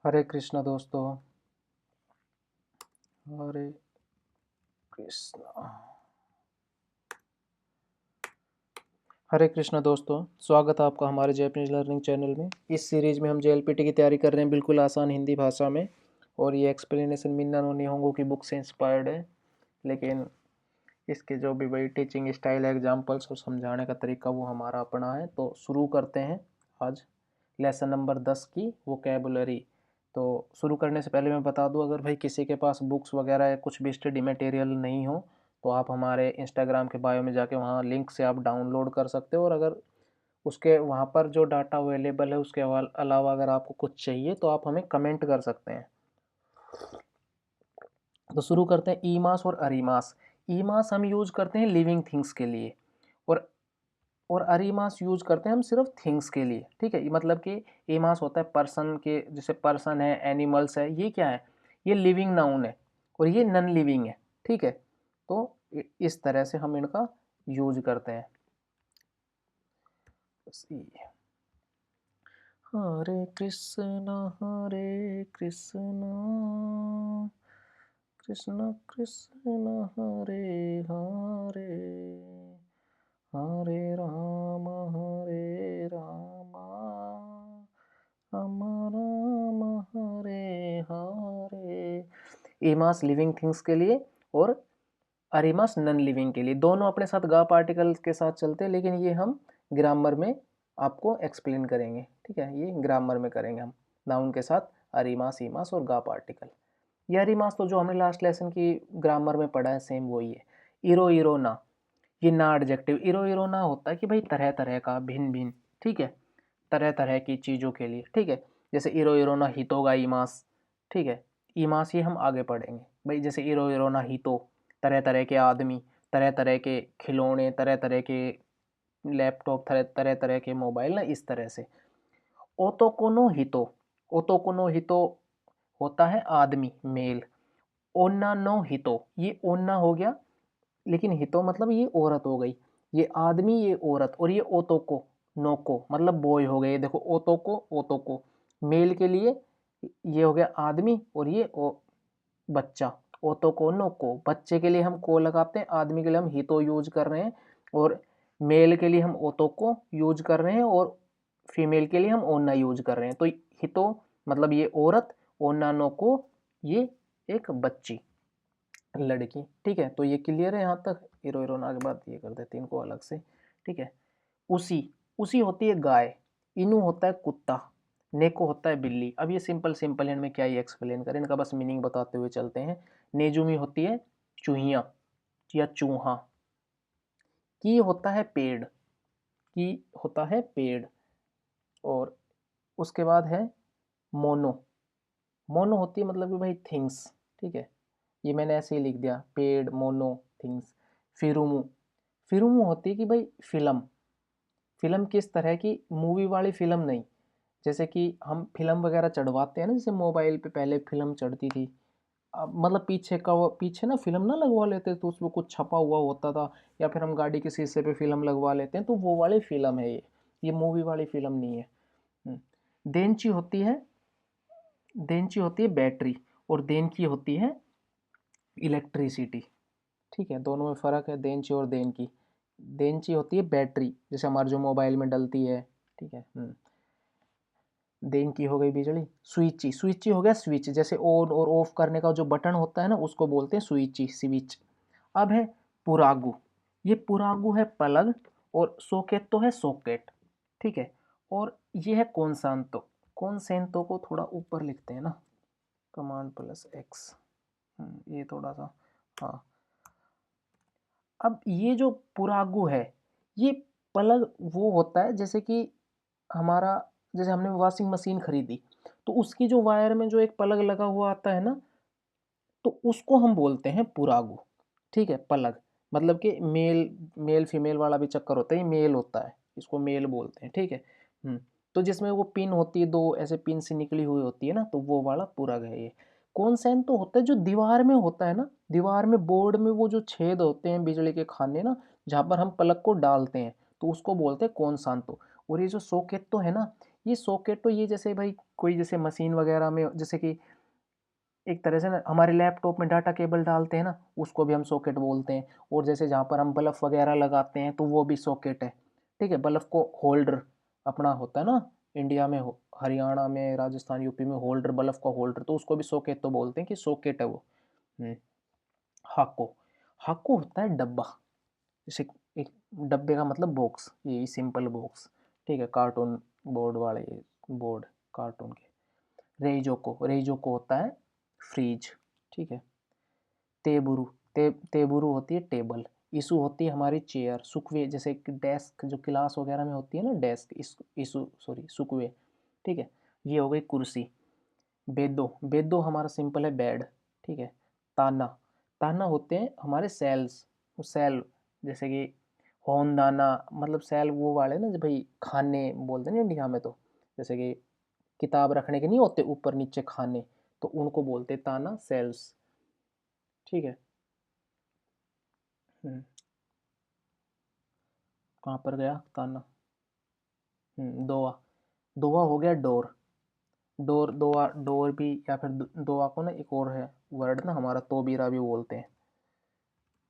हरे कृष्णा दोस्तों। हरे कृष्णा। हरे कृष्णा दोस्तों, स्वागत है आपका हमारे जैपनीज लर्निंग चैनल में। इस सीरीज में हम जेएलपीटी की तैयारी कर रहे हैं बिल्कुल आसान हिंदी भाषा में। और ये एक्सप्लेनेशन मिन्ना नो निहोंगो की बुक से इंस्पायर्ड है, लेकिन इसके जो भी वही टीचिंग स्टाइल, एग्जाम्पल्स और समझाने का तरीका वो हमारा अपना है। तो शुरू करते हैं आज लेसन नंबर 10 की वोकैबुलरी। तो शुरू करने से पहले मैं बता दूं, अगर भाई किसी के पास बुक्स वगैरह या कुछ भी स्टडी मटेरियल नहीं हो तो आप हमारे इंस्टाग्राम के बायो में जाके वहाँ लिंक से आप डाउनलोड कर सकते हो। और अगर उसके वहाँ पर जो डाटा अवेलेबल है उसके अलावा अगर आपको कुछ चाहिए तो आप हमें कमेंट कर सकते हैं। तो शुरू करते हैं ईमास और अरीमास। ईमास हम यूज करते हैं लिविंग थिंग्स के लिए, और अरीमास यूज करते हैं हम सिर्फ थिंग्स के लिए। ठीक है, ये मतलब कि ईमास होता है पर्सन के, जैसे पर्सन है, एनिमल्स है, ये क्या है, ये लिविंग नाउन है और ये नॉन लिविंग है। ठीक है, तो इस तरह से हम इनका यूज करते हैं। हरे कृष्णा कृष्ण कृष्ण हरे हरे, हरे राम राम राम हरे हरे। ईमास लिविंग थिंग्स के लिए और अरीमास नॉन लिविंग के लिए। दोनों अपने साथ गा पार्टिकल के साथ चलते हैं, लेकिन ये हम ग्रामर में आपको एक्सप्लेन करेंगे। ठीक है, ये ग्रामर में करेंगे हम नाउन के साथ अरीमास, ईमास और गा पार्टिकल। ये अरीमास तो जो हमने लास्ट लेसन की ग्रामर में पढ़ा है सेम वही है। इरो इरोना, ये ना एडजेक्टिव। इरो इरोना होता है कि भाई तरह तरह का, भिन्न भिन्न। ठीक है, तरह तरह की चीज़ों के लिए। ठीक है, जैसे इरो इरोना हितोगा ईमास। ठीक है, ईमास ये हम आगे पढ़ेंगे भाई। जैसे इरो इरोना हितो, तरह तरह के आदमी, तरह तरह के खिलौने, तरह तरह के लैपटॉप, तरह तरह तरह के मोबाइल ना, इस तरह से। ओतोकोनो हितो, ओतोकोनो हितो होता है आदमी, मेल। ओन्ना नो हितो, ये ओन्ना हो गया, लेकिन हितो मतलब ये औरत हो गई। ये आदमी, ये औरत, और ये ओतोको नोको मतलब बॉय हो गए। देखो ओतोको ओतोको मेल के लिए ये हो गया आदमी, और ये बच्चा। ओतोको नोको बच्चे के लिए हम को लगाते हैं, आदमी के लिए हम हितो यूज कर रहे हैं, और मेल के लिए हम ओतोको यूज कर रहे हैं, और फीमेल के लिए हम ओन्ना यूज कर रहे हैं। तो हितो मतलब ये औरत, ओन्ना नोको ये एक बच्ची, लड़की। ठीक है, तो ये क्लियर है यहाँ तक। हीरो हीरोना के बाद ये कर देते हैं इनको अलग से। ठीक है, उसी, उसी होती है गाय, इनू होता है कुत्ता, नेको होता है बिल्ली। अब ये सिंपल सिंपल इनमें क्या ही एक्सप्लेन करें, इनका बस मीनिंग बताते हुए चलते हैं। नेजुमी होती है चूहिया या चूहा। की होता है पेड़, की होता है पेड़। और उसके बाद है मोनो, मोनो होती है मतलब कि भाई थिंग्स। ठीक है, ये मैंने ऐसे ही लिख दिया, पेड़, मोनो, थिंग्स। फिरुमु, फिल्म होती है कि भाई फिल्म, फिल्म किस तरह की, मूवी वाली फिल्म नहीं। जैसे कि हम फिल्म वगैरह चढ़वाते हैं ना, जैसे मोबाइल पे पहले फिल्म चढ़ती थी। मतलब पीछे का वो, पीछे ना फिल्म ना लगवा लेते तो उसमें कुछ छपा हुआ होता था, या फिर हम गाड़ी के शीशे पे फिल्म लगवा लेते हैं, तो वो वाली फिल्म है ये मूवी वाली फिल्म नहीं है। देनची होती है, देनची होती है बैटरी, और देन की होती है इलेक्ट्रिसिटी। ठीक है, दोनों में फ़र्क है देनची और देन की। देनची होती है बैटरी, जैसे हमारे जो मोबाइल में डलती है। ठीक है, देन की हो गई बिजली। स्विची, स्विची हो गया स्विच, जैसे ऑन और ऑफ करने का जो बटन होता है ना, उसको बोलते हैं स्विची, स्विच। अब है पुरागु, ये पुरागु है पलग, और सॉकेट तो है सॉकेट। ठीक है, और ये है कॉन्सेंटो, कॉन्सेंटो को थोड़ा ऊपर लिखते हैं ना, कमांड प्लस एक्स, ये थोड़ा सा, हाँ। अब ये जो पुरागु है, ये प्लग वो होता है, जैसे कि हमारा, जैसे हमने वॉशिंग मशीन खरीदी तो उसकी जो वायर में जो एक प्लग लगा हुआ आता है ना, तो उसको हम बोलते हैं पुरागु। ठीक है, प्लग मतलब कि मेल, मेल फीमेल वाला भी चक्कर होता है, ये मेल होता है, इसको मेल बोलते हैं। ठीक है, तो जिसमें वो पिन होती है, दो ऐसे पिन से निकली हुई होती है ना, तो वो वाला पुराग है ये। कौनसेन तो होता है जो दीवार में होता है ना, दीवार में बोर्ड में वो जो छेद होते हैं बिजली के खाने ना, जहाँ पर हम प्लग को डालते हैं, तो उसको बोलते हैं कौनसान तो। और ये जो सॉकेट तो है ना, ये सॉकेट तो ये जैसे भाई कोई जैसे मशीन वगैरह में, जैसे कि एक तरह से ना हमारे लैपटॉप में डाटा केबल डालते हैं ना, उसको भी हम सॉकेट बोलते हैं। और जैसे जहाँ पर हम बल्ब वगैरह लगाते हैं तो वो भी सॉकेट है। ठीक है, बल्ब को होल्डर अपना होता है ना, इंडिया में हरियाणा में, राजस्थान, यूपी में होल्डर, बल्ब का होल्डर, तो उसको भी सॉकेट तो बोलते हैं कि सॉकेट है वो। हम्म, हाको, हाको होता है डब्बा। जैसे एक डब्बे का मतलब बॉक्स, यही सिंपल बॉक्स। ठीक है, कार्टून बोर्ड वाले बोर्ड, कार्टून के। रेइजोको, रेइजोको होता है फ्रीज। ठीक है, तेबुरु, तेबुरु होती है टेबल। इशू होती है हमारी चेयर। सुकवे, जैसे डेस्क जो क्लास वगैरह में होती है ना, डेस्क, इशू सॉरी सुकवे। ठीक है, ये हो गई कुर्सी। बेदो, बेदो हमारा सिंपल है बेड। ठीक है, ताना, ताना होते हैं हमारे सेल्स, सेल, जैसे कि होन दाना, मतलब सेल वो वाले ना जो भाई खाने बोलते हैं ना इंडिया में, तो जैसे कि किताब रखने के नहीं होते ऊपर नीचे खाने, तो उनको बोलते ताना, सेल्स। ठीक है। हम्म, कहाँ पर गया ताना। दोआ, दोआ हो गया डोर। डोर, दोआ, डोर भी, या फिर दोआ को ना एक और है वर्ड ना हमारा, तोबीरा भी बोलते हैं।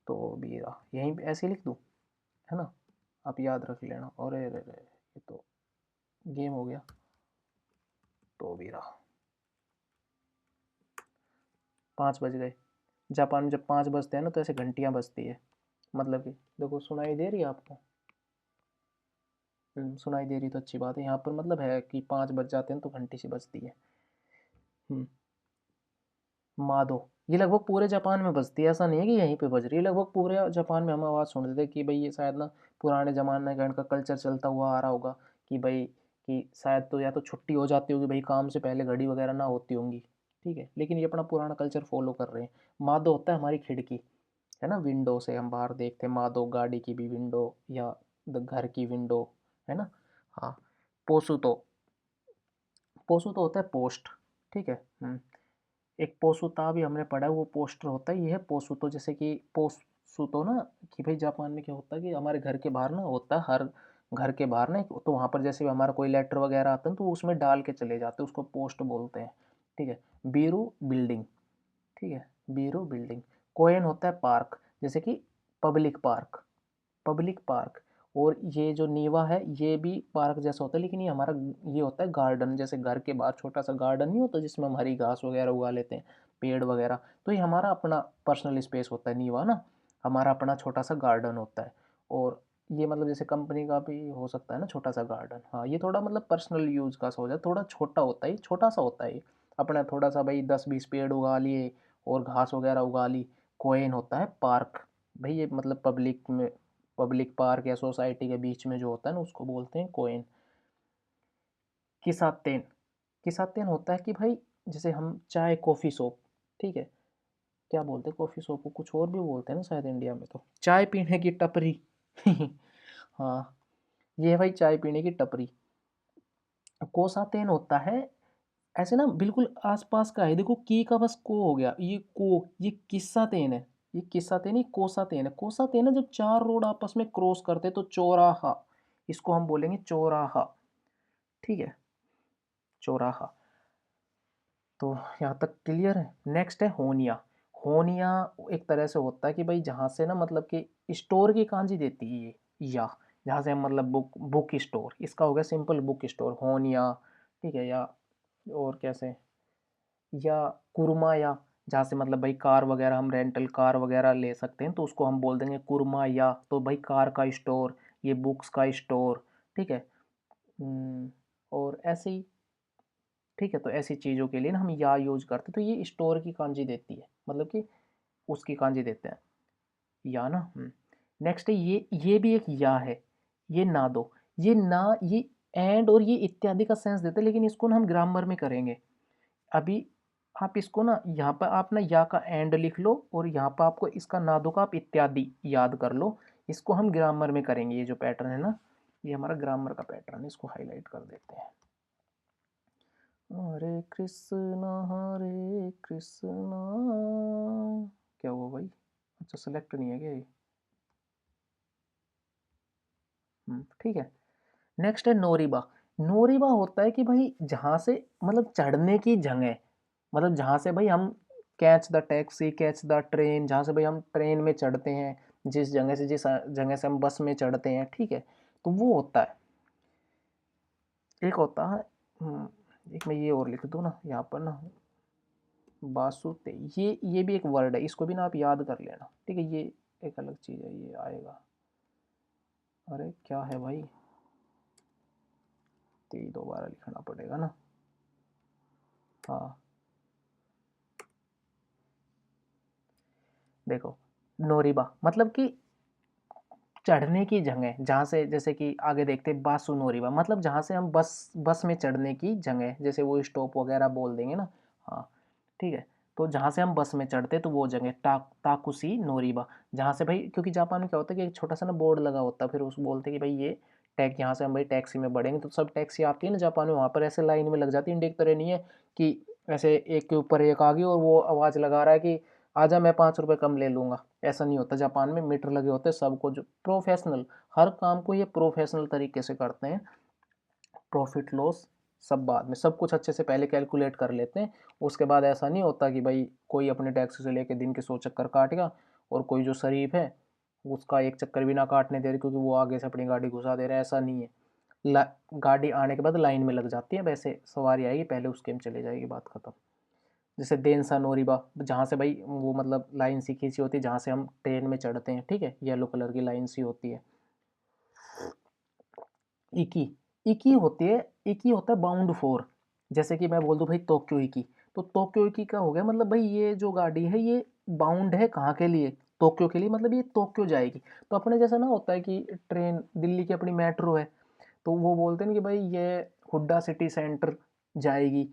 तोबीरा यहीं पे ऐसे लिख दूँ, है ना, आप याद रख लेना। अरे रे रे, ये तो गेम हो गया। तोबीरा। 5 बज गए। जापान में जब 5 बजते हैं ना तो ऐसे घंटियाँ बजती है, मतलब कि देखो सुनाई दे रही है आपको। सुनाई दे रही तो अच्छी बात है। यहाँ पर मतलब है कि 5 बज जाते हैं तो घंटी सी बजती है। हम्म, मादो, ये लगभग पूरे जापान में बजती है, ऐसा नहीं है कि यहीं पे बज रही है, लगभग पूरे जापान में हम आवाज़ सुनते थे कि भाई ये शायद ना पुराने ज़माने का इनका कल्चर चलता हुआ आ रहा होगा, कि भाई कि शायद तो या तो छुट्टी हो जाती होगी भाई, काम से पहले घड़ी वगैरह ना होती होंगी। ठीक है, लेकिन ये अपना पुराना कल्चर फॉलो कर रहे हैं। मादो होता है हमारी खिड़की, है ना, विंडो से हम बाहर देखते हैं। मादो गाड़ी की भी विंडो, या घर की विंडो, है ना। हाँ, पोसुतो, पोसुतो होता है पोस्ट। ठीक है। एक पोसुता भी हमने पढ़ा है, वो पोस्टर होता है, ये है पोसुतो। जैसे कि पोसुतो ना, कि भाई जापान में क्या होता है कि हमारे घर के बाहर ना होता है, हर घर के बाहर ना तो वहाँ पर जैसे भी हमारा कोई लेटर वगैरह आता है तो उसमें डाल के चले जाते हैं, उसको पोस्ट बोलते हैं। ठीक है, बीरू बिल्डिंग। ठीक है, बीरू बिल्डिंग। कोएन होता है पार्क, जैसे कि पब्लिक पार्क, पब्लिक पार्क। और ये जो नीवा है ये भी पार्क जैसा होता है, लेकिन ये हमारा ये होता है गार्डन, जैसे घर के बाहर छोटा सा गार्डन नहीं होता जिसमें हम हरी घास वगैरह उगा लेते हैं, पेड़ वगैरह, तो ये हमारा अपना पर्सनल स्पेस होता है नीवा ना, हमारा अपना छोटा सा गार्डन होता है। और ये मतलब जैसे कंपनी का भी हो सकता है ना छोटा सा गार्डन। हाँ, ये थोड़ा मतलब पर्सनल यूज का सा हो जाए, थोड़ा छोटा होता है, छोटा सा होता है अपना, थोड़ा सा भाई 10-20 पेड़ उगा लिए और घास वगैरह उगा ली। कोएन होता है पार्क, भाई ये मतलब पब्लिक में, पब्लिक पार्क या सोसाइटी के बीच में जो होता है ना उसको बोलते हैं कोइन। किसातेन, किसातेन होता है कि भाई जैसे हम चाय कॉफ़ी शॉप, ठीक है, क्या बोलते हैं कॉफ़ी शॉप को, कुछ और भी बोलते हैं ना शायद इंडिया में, तो चाय पीने की टपरी। हाँ, ये है भाई चाय पीने की टपरी। कोसातेन होता है ऐसे ना बिल्कुल आसपास का है, देखो की का बस को हो गया, ये को, ये किस्सा तेन है, ये किस्सा तेन, ये कोसा तेन है। कोसा तेन है जब 4 रोड आपस में क्रॉस करते तो चौराहा, इसको हम बोलेंगे चौराहा। ठीक है, चौराहा। तो यहाँ तक क्लियर है। नेक्स्ट है होनिया। होनिया एक तरह से होता है कि भाई जहाँ से ना मतलब कि स्टोर की कांजी देती है ये, या जहाँ से हम मतलब बुक, बुक स्टोर, इसका हो गया सिंपल बुक स्टोर होनिया। ठीक है, या और कैसे, या कुरमा, या जहाँ से मतलब भाई कार वगैरह हम रेंटल कार वगैरह ले सकते हैं तो उसको हम बोल देंगे कुरमा, या तो भाई कार का स्टोर, ये बुक्स का स्टोर। ठीक है। और ऐसे ही, ठीक है, तो ऐसी चीज़ों के लिए ना हम या यूज करते हैं, तो ये स्टोर की कांजी देती है, मतलब कि उसकी कांजी देते हैं या ना। नेक्स्ट है ये भी एक या है, ये ना दो, ये ना, ये एंड और ये इत्यादि का सेंस देते हैं, लेकिन इसको ना हम ग्रामर में करेंगे अभी। आप इसको ना यहाँ पर आप ना या का एंड लिख लो, और यहाँ पर आपको इसका ना दो का आप इत्यादि याद कर लो। इसको हम ग्रामर में करेंगे, ये जो पैटर्न है ना, ये हमारा ग्रामर का पैटर्न है, इसको हाईलाइट कर देते हैं। हरे हरे कृष्णा, क्या हुआ भाई, अच्छा सेलेक्ट नहीं है क्या ये। ठीक है। नेक्स्ट है नोरिबा। नोरिबा होता है कि भाई जहाँ से मतलब चढ़ने की जगह, मतलब जहाँ से भाई हम catch the taxi, catch the train, जहाँ से भाई हम ट्रेन में चढ़ते हैं, जिस जगह से हम बस में चढ़ते हैं, ठीक है, तो वो होता है। एक होता है एक मैं ये और लिख दूँ ना यहाँ पर ना, बासुते, ये भी एक वर्ड है, इसको भी ना आप याद कर लेना, ठीक है, ये एक अलग चीज़ है, ये आएगा। अरे क्या है भाई, तो ये दोबारा लिखना पड़ेगा ना। हाँ देखो, नोरिबा मतलब कि चढ़ने की जगह, जहाँ से जैसे कि आगे देखते हैं बासु नोरिबा, मतलब जहाँ से हम बस बस में चढ़ने की जगह, जैसे वो स्टॉप वगैरह बोल देंगे ना। हाँ ठीक है, तो जहाँ से हम बस में चढ़ते तो वो जगह ताकुसी नोरिबा, जहाँ से भाई, क्योंकि जापान में क्या होता है कि एक छोटा सा ना बोर्ड लगा होता है, फिर उस बोलते हैं कि भाई ये टैग, यहाँ से हम भाई टैक्सी में बढ़ेंगे, तो सब टैक्सी आती है ना जापान में, वहाँ पर ऐसे लाइन में लग जाती है, इंडिया की तरह नहीं है कि ऐसे एक के ऊपर एक आ गई और वो आवाज़ लगा रहा है कि आजा मैं 5 रुपये कम ले लूँगा, ऐसा नहीं होता। जापान में मीटर लगे होते हैं सबको, जो प्रोफेशनल, हर काम को ये प्रोफेशनल तरीके से करते हैं। प्रॉफिट लॉस सब बाद में, सब कुछ अच्छे से पहले कैलकुलेट कर लेते हैं, उसके बाद ऐसा नहीं होता कि भाई कोई अपने टैक्स से लेके दिन के 100 चक्कर काटेगा और कोई जो शरीफ है उसका एक चक्कर भी ना काटने दे रहे क्योंकि वो आगे से अपनी गाड़ी घुसा दे रहा है, ऐसा नहीं है। गाड़ी आने के बाद लाइन में लग जाती है, वैसे सवारी आएगी पहले उसके में चले जाएगी, बात खत्म। जैसे देनसा नोरिबा, जहाँ से भाई वो मतलब लाइन सी खींची होती है जहाँ से हम ट्रेन में चढ़ते हैं, ठीक है, येलो कलर की लाइन सी होती है। इकी, इकी होती है, इकी होता है बाउंड फॉर, जैसे कि मैं बोल दूं भाई टोक्यो इकी, तो टोक्यो इकी का हो गया मतलब भाई ये जो गाड़ी है ये बाउंड है कहाँ के लिए, टोक्यो के लिए, मतलब ये टोक्यो जाएगी। तो अपने जैसा ना होता है कि ट्रेन दिल्ली की अपनी मेट्रो है, तो वो बोलते हैं कि भाई ये हुड्डा सिटी सेंटर जाएगी,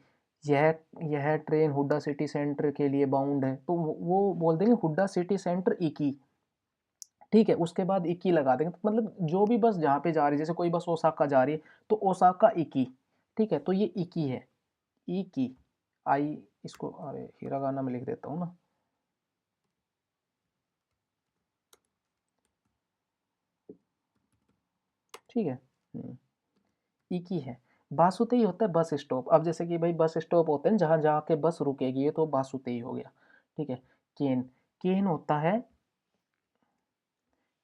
यह यह ट्रेन हुड्डा सिटी सेंटर के लिए बाउंड है, तो वो बोल देंगे हुड्डा सिटी सेंटर इकी, ठीक है, उसके बाद इक्की लगा देंगे, तो मतलब जो भी बस जहाँ पे जा रही है, जैसे कोई बस ओसाका जा रही है तो ओसाका इक्की, ठीक है, तो ये इक्की है, इक्की, आई, इसको अरे हिरागाना में लिख देता हूँ ना, ठीक है, इक्की है। बासुते ही होता है बस स्टॉप, अब जैसे कि भाई बस स्टॉप होते हैं जहाँ जहाँ के बस रुकेगी, ये तो बासुते ही हो गया, ठीक है। केन, केन होता है,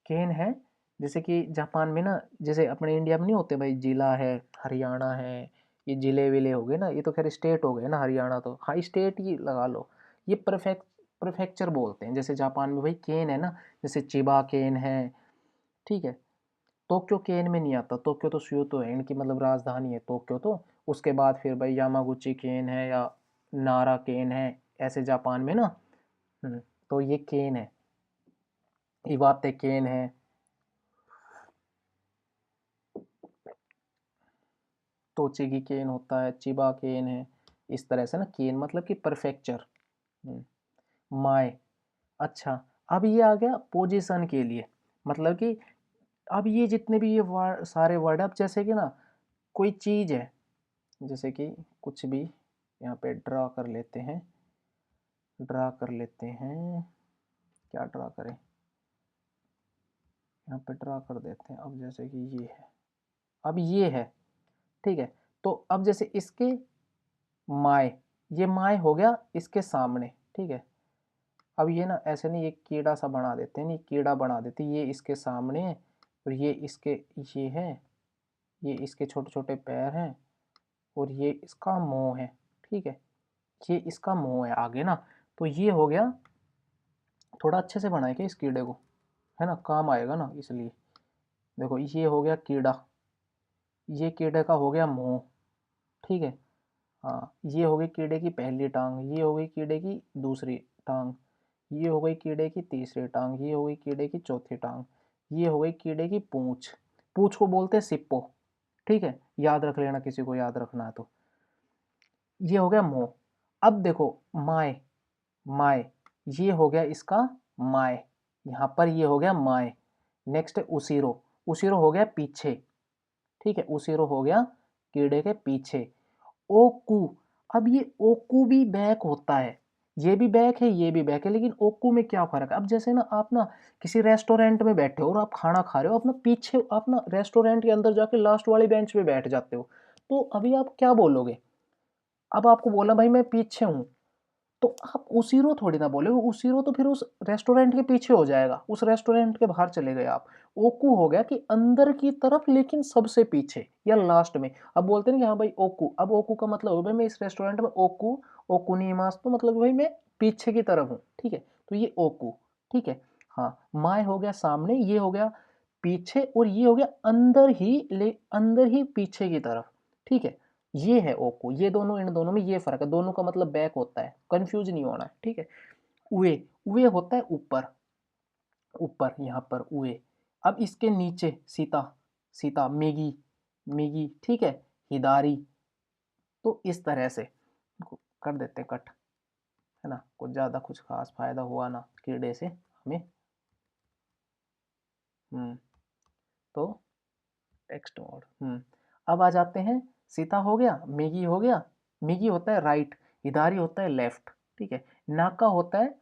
केन है, जैसे कि जापान में ना, जैसे अपने इंडिया में नहीं होते भाई, जिला है, हरियाणा है, ये जिले विले हो गए ना, ये तो खैर स्टेट हो गए ना, हरियाणा तो हाँ स्टेट ही लगा लो। ये प्रेफेक्चर बोलते हैं, जैसे जापान में भाई केन है ना, जैसे चिबा केन है, ठीक है। टोक्यो केन में नहीं आता, टोक्यो तो क्योतो है, इनकी मतलब राजधानी है टोक्यो, तो उसके बाद फिर भाई यामागुची केन है या नारा केन है, ऐसे जापान में ना। तो ये केन है, इवाते केन है, तोचिगी केन होता है, चिबा केन है, इस तरह से ना, केन मतलब कि परफेक्चर। माए, अच्छा, अब ये आ गया पोजीशन के लिए, मतलब कि अब ये जितने भी ये वर्ड, सारे वर्ड, अब जैसे कि ना कोई चीज़ है, जैसे कि कुछ भी यहाँ पे ड्रा कर लेते हैं, ड्रा कर लेते हैं, क्या ड्रा करें, यहाँ पे ड्रा कर देते हैं, अब जैसे कि ये है, अब ये है, ठीक है, तो अब जैसे इसके माए, ये माए हो गया इसके सामने, ठीक है, अब ये ना ऐसे नहीं, ये कीड़ा सा बना देते हैं, नहीं कीड़ा बना देते, ये इसके सामने है और ये इसके, ये है, ये इसके छोटे छोटे पैर हैं और ये इसका मुंह है, ठीक है, ये इसका मुंह है आगे ना, तो ये हो गया, थोड़ा अच्छे से बनाए क्या इस कीड़े को, है ना, काम आएगा ना, इसलिए देखो ये हो गया कीड़ा, ये कीड़े का हो गया मुंह, ठीक है, हाँ, ये हो गई कीड़े की पहली टांग, ये हो गई कीड़े की दूसरी टांग, ये हो गई कीड़े की तीसरी टांग, ये हो गई कीड़े की चौथी टांग, ये हो गई कीड़े की पूंछ, पूंछ को बोलते हैं सिप्पो, ठीक है, याद रख लेना किसी को याद रखना है तो। ये हो गया मुंह, अब देखो माए, माए, ये हो गया इसका माए, यहाँ पर ये हो गया माए, नेक्स्ट है उसीरो, उसीरो हो गया पीछे, ठीक है, उसीरो हो गया कीड़े के पीछे। ओकू, अब ये ओकू भी बैक होता है, ये भी बैक है, ये भी बैक है, लेकिन ओकू में क्या फर्क है, अब जैसे ना आप ना किसी रेस्टोरेंट में बैठे हो और आप खाना खा रहे हो, अपना पीछे, आप ना रेस्टोरेंट के अंदर जाके लास्ट वाली बेंच पे बैठ जाते हो, तो अभी आप क्या बोलोगे? अब आपको बोला भाई मैं पीछे हूँ, तो आप उसीरो थोड़ी ना बोले, उसीरो तो फिर उस रेस्टोरेंट के पीछे हो जाएगा, उस रेस्टोरेंट के बाहर चले गए आप। ओकू हो गया कि अंदर की तरफ लेकिन सबसे पीछे या लास्ट में। अब बोलते हैं कि हाँ भाई ओकू, अब ओकू का मतलब हो भाई मैं इस रेस्टोरेंट में ओकू, ओकुनीमास तो मतलब भाई मैं पीछे की तरफ हूँ, ठीक है, तो ये ओकू, ठीक है। हाँ, माय हो गया सामने, ये हो गया पीछे, और ये हो गया अंदर ही, अंदर ही पीछे की तरफ, ठीक है। ये है ओको, ये दोनों, इन दोनों में ये फर्क है, दोनों का मतलब बैक होता है, कंफ्यूज नहीं होना है, ठीक है। उए, उए होता है ऊपर, ऊपर यहाँ पर उए। अब इसके नीचे सीता, सीता मेगी, मेगी, ठीक है, हिदारी। तो इस तरह से कर देते हैं कट, है ना, कुछ ज़्यादा कुछ खास फायदा हुआ ना कीड़े से हमें। तो टेक्स्ट मोड। अब आ जाते हैं, सीता हो गया, मेगी हो गया, मेगी होता है राइट, हिदारी होता है लेफ्ट, ठीक है। नाका होता है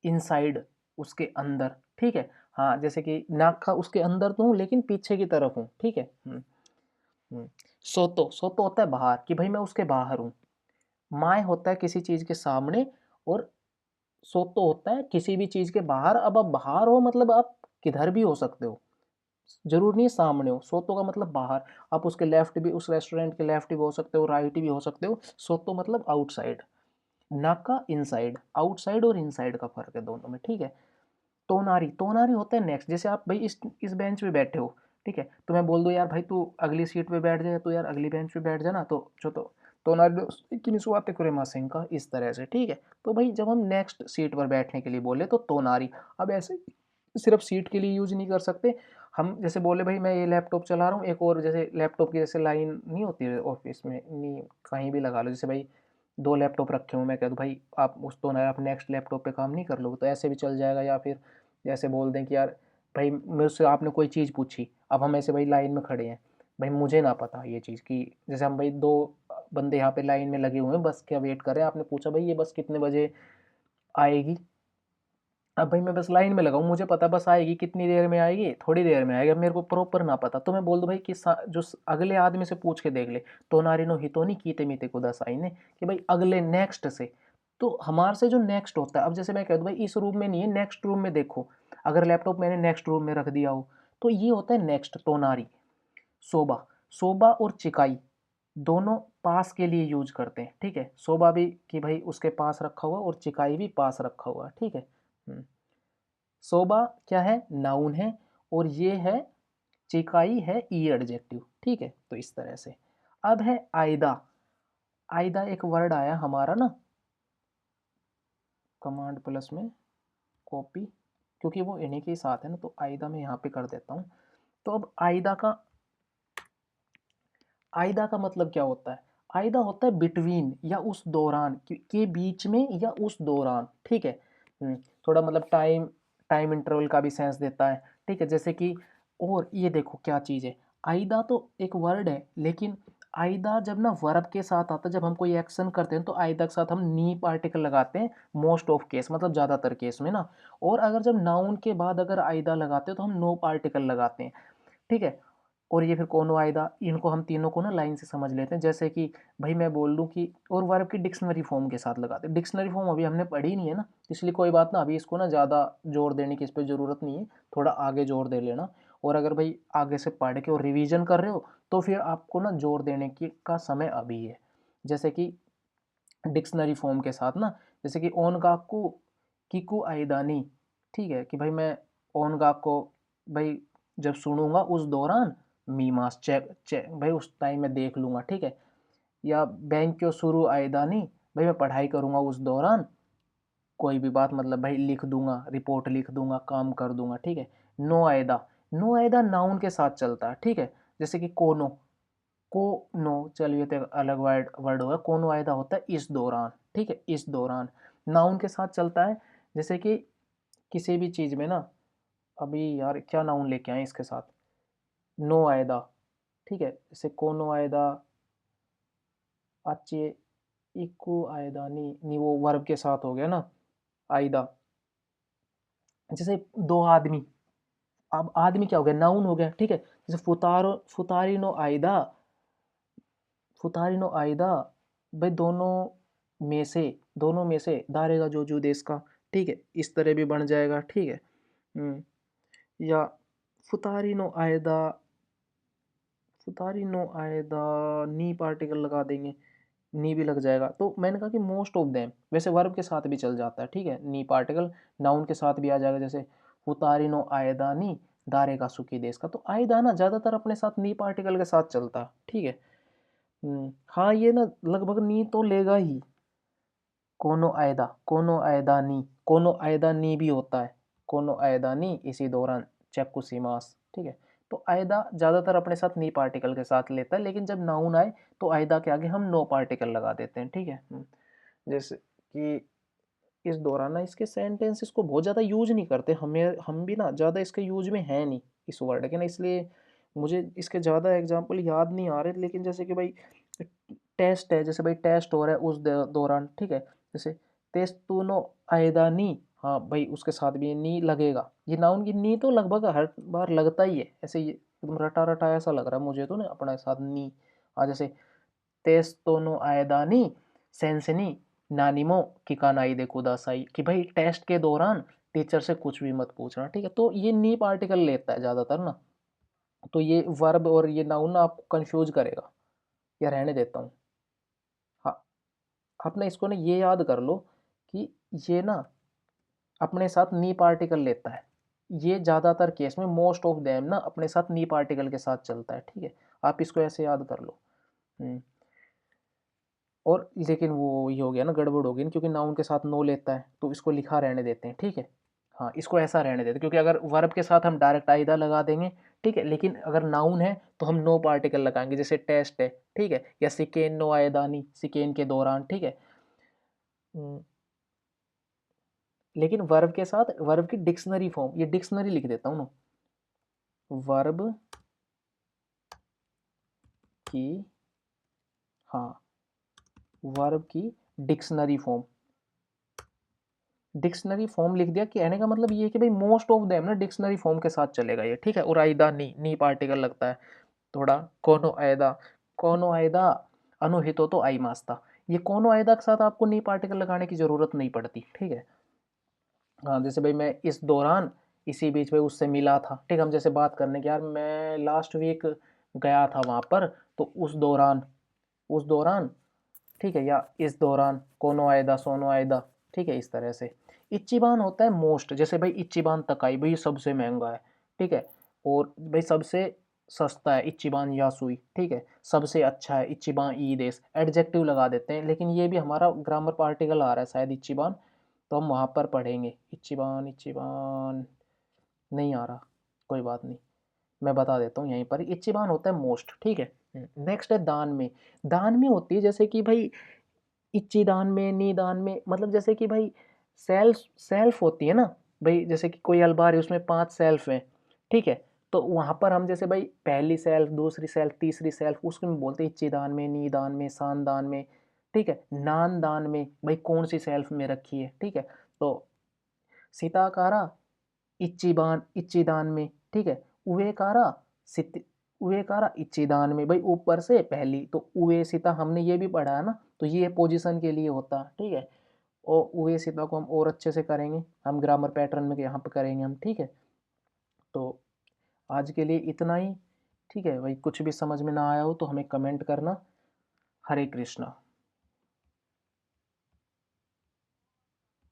इनसाइड, उसके अंदर, ठीक है। हाँ, जैसे कि नाका उसके अंदर तो हूँ लेकिन पीछे की तरफ हूँ, ठीक है। सोतो, सोतो होता है बाहर, कि भाई मैं उसके बाहर हूँ। माय होता है किसी चीज के सामने, और सोतो होता है किसी भी चीज के बाहर। अब आप बाहर हो मतलब आप किधर भी हो सकते हो, जरूर नहीं सामने हो। सोतो का मतलब बाहर, आप उसके लेफ्ट भी, उस रेस्टोरेंट के लेफ्ट भी हो सकते हो, राइट भी हो सकते हो। सोतो मतलब आउटसाइड, नाका इनसाइड, आउटसाइड और इनसाइड का फर्क है दोनों में, ठीक है। तोनारी, तोनारी होता है नेक्स्ट, जैसे आप भाई इस बेंच पे बैठे हो, ठीक है, तो मैं बोल दूं यार भाई तू अगली सीट पे बैठ जाए, तो यार अगली बेंच पे बैठ जाना, तो जो तो तोनारी किनिसुआते कुरेमासेन का, इस तरह से, ठीक है। तो भाई जब हम नेक्स्ट सीट पर बैठने के लिए बोले तो तोनारी। अब ऐसे सिर्फ सीट के लिए यूज नहीं कर सकते हम, जैसे बोले भाई मैं ये लैपटॉप चला रहा हूँ, एक और जैसे लैपटॉप की जैसे लाइन नहीं होती है ऑफिस में, नहीं कहीं भी लगा लो, जैसे भाई दो लैपटॉप रखे हूँ, मैं कह दूँ भाई आप उस तो ना आप नेक्स्ट लैपटॉप पे काम नहीं कर लोगे, तो ऐसे भी चल जाएगा। या फिर जैसे बोल दें कि यार भाई मुझसे आपने कोई चीज़ पूछी, अब हम ऐसे भाई लाइन में खड़े हैं, भाई मुझे ना पता ये चीज़ की, जैसे हम भाई दो बंदे यहाँ पे लाइन में लगे हुए हैं, बस क्या वेट कर रहे हैं, आपने पूछा भाई ये बस कितने बजे आएगी। अब भाई मैं बस लाइन में लगा हूँ, मुझे पता बस आएगी, कितनी देर में आएगी, थोड़ी देर में आएगी, अब मेरे को प्रॉपर ना पता, तो मैं बोल दूँ भाई कि अगले आदमी से पूछ के देख ले, तो नारी नो हितोनी कीते मीते को दस आई ने, कि भाई अगले नेक्स्ट से। तो हमारे से जो नेक्स्ट होता है, अब जैसे मैं कह दूँ भाई इस रूम में नहीं है, नेक्स्ट रूम में देखो, अगर लैपटॉप मैंने नेक्स्ट रूम में रख दिया हो, तो ये होता है नेक्स्ट, तो नारी। सोबा, सोबा और चिकाई दोनों पास के लिए यूज करते हैं, ठीक है। सोबा भी कि भाई उसके पास रखा हुआ, और चिकाई भी पास रखा हुआ, ठीक है। सोबा क्या है, नाउन है, और ये है चिकाई है ई एडजेक्टिव, ठीक है। तो इस तरह से अब है आयदा। आयदा एक वर्ड आया हमारा ना, कमांड प्लस में कॉपी, क्योंकि वो इन्हीं के साथ है ना, तो आयदा में यहाँ पे कर देता हूँ। तो अब आयदा का, आयदा का मतलब क्या होता है? आयदा होता है बिटवीन, या उस दौरान, के बीच में, या उस दौरान, ठीक है। थोड़ा मतलब टाइम, टाइम इंटरवल का भी सेंस देता है, ठीक है। जैसे कि, और ये देखो क्या चीज़ है, आयदा तो एक वर्ड है, लेकिन आयदा जब ना वर्ब के साथ आता है, जब हम कोई एक्शन करते हैं, तो आयदा के साथ हम नी पार्टिकल लगाते हैं, मोस्ट ऑफ केस मतलब ज़्यादातर केस में ना। और अगर जब नाउन के बाद अगर आयदा लगाते हैं, तो हम नो पार्टिकल लगाते हैं, ठीक है। और ये फिर कोनो आयदा, इनको हम तीनों को ना लाइन से समझ लेते हैं। जैसे कि भाई मैं बोल दूं कि, और वर्ब की डिक्शनरी फॉर्म के साथ लगाते हैं। डिक्शनरी फॉर्म अभी हमने पढ़ी नहीं है ना, इसलिए कोई बात ना, अभी इसको ना ज़्यादा जोर देने की इस पर ज़रूरत नहीं है, थोड़ा आगे जोर दे लेना। और अगर भाई आगे से पढ़ के और रिवीजन कर रहे हो, तो फिर आपको ना जोर देने की का समय अभी है। जैसे कि डिक्शनरी फॉर्म के साथ ना, जैसे कि ओनगाकू किकू आइदानी, ठीक है, कि भाई मैं ओनगाको भाई जब सुनूंगा उस दौरान, मीमास चेक चेक भाई उस टाइम में देख लूंगा, ठीक है। या बैंक क्यों शुरू आयदानी, भाई मैं पढ़ाई करूंगा उस दौरान, कोई भी बात मतलब भाई लिख दूंगा, रिपोर्ट लिख दूंगा, काम कर दूंगा, ठीक है। नो आयदा, नो आयदा नाउन के साथ चलता है, ठीक है। जैसे कि कोनो, को नो, चलिए तो अलग वर्ड वर्ड होगा, कोनो आयदा होता है इस दौरान, ठीक है, इस दौरान नाउन के साथ चलता है। जैसे कि किसी भी चीज़ में ना, अभी यार क्या नाउन लेके आए इसके साथ, नो आयदा, ठीक है, जैसे कोनो आयदा, अच्छे, इको आयदा, नी वो वर्ब के साथ हो गया ना आयदा। जैसे दो आदमी, अब आदमी क्या हो गया, नाउन हो गया, ठीक है। जैसे फुतारो फुतारिनो आयदा, फुतारी नो आयदा, भाई दोनों में से दारेगा जो जू देश का, ठीक है, इस तरह भी बन जाएगा, ठीक है। या फुतारी नो आयदा, फुतारी नो आयदा, नी पार्टिकल लगा देंगे, नी भी लग जाएगा। तो मैंने कहा कि मोस्ट ऑफ देम, वैसे वर्ब के साथ भी चल जाता है, ठीक है, नी पार्टिकल नाउन के साथ भी आ जाएगा, जैसे फुतारी नो आयदा नी दारे का सुखी देश का। तो आयदा ना ज़्यादातर अपने साथ नी पार्टिकल के साथ चलता है, ठीक है। हाँ ये ना लगभग नी तो लेगा ही। कोनो आयदा नी, कोनो आयदा नी भी होता है, कोनो आयदा नी इसी दौरान चक्कुसीमास, ठीक है। तो आयदा ज़्यादातर अपने साथ नी पार्टिकल के साथ लेता है, लेकिन जब नाउन आए तो आयदा के आगे हम नो पार्टिकल लगा देते हैं, ठीक है। जैसे कि इस दौरान ना इसके सेंटेंसेस को बहुत ज़्यादा यूज नहीं करते, हम भी ना ज़्यादा इसके यूज में है नहीं इस वर्ड के ना, इसलिए मुझे इसके ज़्यादा एग्जाम्पल याद नहीं आ रहे। लेकिन जैसे कि भाई टेस्ट है, जैसे भाई टेस्ट हो रहा है उस दौरान, ठीक है, जैसे तेस्तुनो आयदानी, हाँ भाई उसके साथ भी ये नी लगेगा। ये नाउन की नी तो लगभग हर बार लगता ही है, ऐसे ये एकदम रटा रटा ऐसा लग रहा है मुझे तो ना अपने साथ नी। हाँ जैसे तेस्तोनो आयदानी सेंसनी नानिमो किकानाई दे कुदासाई, कि भाई टेस्ट के दौरान टीचर से कुछ भी मत पूछना, ठीक है। तो ये नी पार्टिकल लेता है ज़्यादातर ना, तो ये वर्ब और ये नाउन ना आपको कंफ्यूज करेगा, या रहने देता हूँ। हाँ, आप ना इसको ना ये याद कर लो कि ये ना अपने साथ नी पार्टिकल लेता है, ये ज़्यादातर केस में मोस्ट ऑफ देम ना अपने साथ नी पार्टिकल के साथ चलता है, ठीक है। आप इसको ऐसे याद कर लो। और लेकिन वो ये हो गया ना, गड़बड़ हो गई ना, क्योंकि नाउन के साथ नो लेता है, तो इसको लिखा रहने देते हैं, ठीक है। हाँ इसको ऐसा रहने देते हैं, क्योंकि अगर वर्ब के साथ हम डायरेक्ट आइदा लगा देंगे, ठीक है, लेकिन अगर नाउन है तो हम नो पार्टिकल लगाएंगे, जैसे टेस्ट है, ठीक है, या सिकेन नो आयदानी सिकेन के दौरान, ठीक है। लेकिन वर्ब के साथ वर्ब की डिक्शनरी फॉर्म, ये डिक्शनरी लिख देता हूँ ना, वर्ब की, हाँ वर्ब की डिक्शनरी फॉर्म, डिक्शनरी फॉर्म लिख दिया, कहने का मतलब ये है कि भाई मोस्ट ऑफ देम ना डिक्शनरी फॉर्म के साथ चलेगा ये, ठीक है। और आयदा नी पार्टिकल लगता है थोड़ा, कोनो आयदा अनुहितो तो आई मास्ता, ये कोनो आयदा के साथ आपको नी पार्टिकल लगाने की जरूरत नहीं पड़ती, ठीक है। हाँ जैसे भाई मैं इस दौरान इसी बीच में उससे मिला था, ठीक है, हम जैसे बात करने की यार मैं लास्ट वीक गया था वहाँ पर, तो उस दौरान, ठीक है, या इस दौरान कोनो आयदा सोनो आयदा, ठीक है, इस तरह से। इच्चिबान होता है मोस्ट, जैसे भाई इच्चिबान तकाई, भाई सबसे महंगा है, ठीक है। और भाई सबसे सस्ता है इच्चिबान यासुई, ठीक है, सबसे अच्छा है इच्चिबान ई देश, एडजेक्टिव लगा देते हैं, लेकिन ये भी हमारा ग्रामर पार्टिकल आ रहा है शायद इच्चिबान, तो हम वहाँ पर पढ़ेंगे इच्चिबान, इच्चिबान नहीं आ रहा, कोई बात नहीं, मैं बता देता हूँ यहीं पर, इच्चिबान होता है मोस्ट, ठीक है। नेक्स्ट है दान में, दान में होती है जैसे कि भाई इच्ची दान में, नी दान में, मतलब जैसे कि भाई सेल्फ सेल्फ होती है ना, भाई जैसे कि कोई अलमारी उसमें 5 सेल्फ हैं, ठीक है, तो वहाँ पर हम जैसे भाई पहली सेल्फ, दूसरी सेल्फ, तीसरी सेल्फ, उसमें बोलते हैं इच्ची दान में, नी दान में, सान दान में, ठीक है, नान दान में, भाई कौन सी सेल्फ में रखी है, ठीक है। तो सीताकारा इच्चिदान में, ठीक है, उवेकारा सित उवेकारा इच्चिदान में, भाई ऊपर से पहली, तो उवे सीता हमने ये भी पढ़ा है ना, तो ये पोजीशन के लिए होता है, ठीक है। और उवे सीता को हम और अच्छे से करेंगे, हम ग्रामर पैटर्न में यहाँ पे करेंगे हम, ठीक है। तो आज के लिए इतना ही, ठीक है भाई, कुछ भी समझ में ना आया हो तो हमें कमेंट करना। हरे कृष्णा।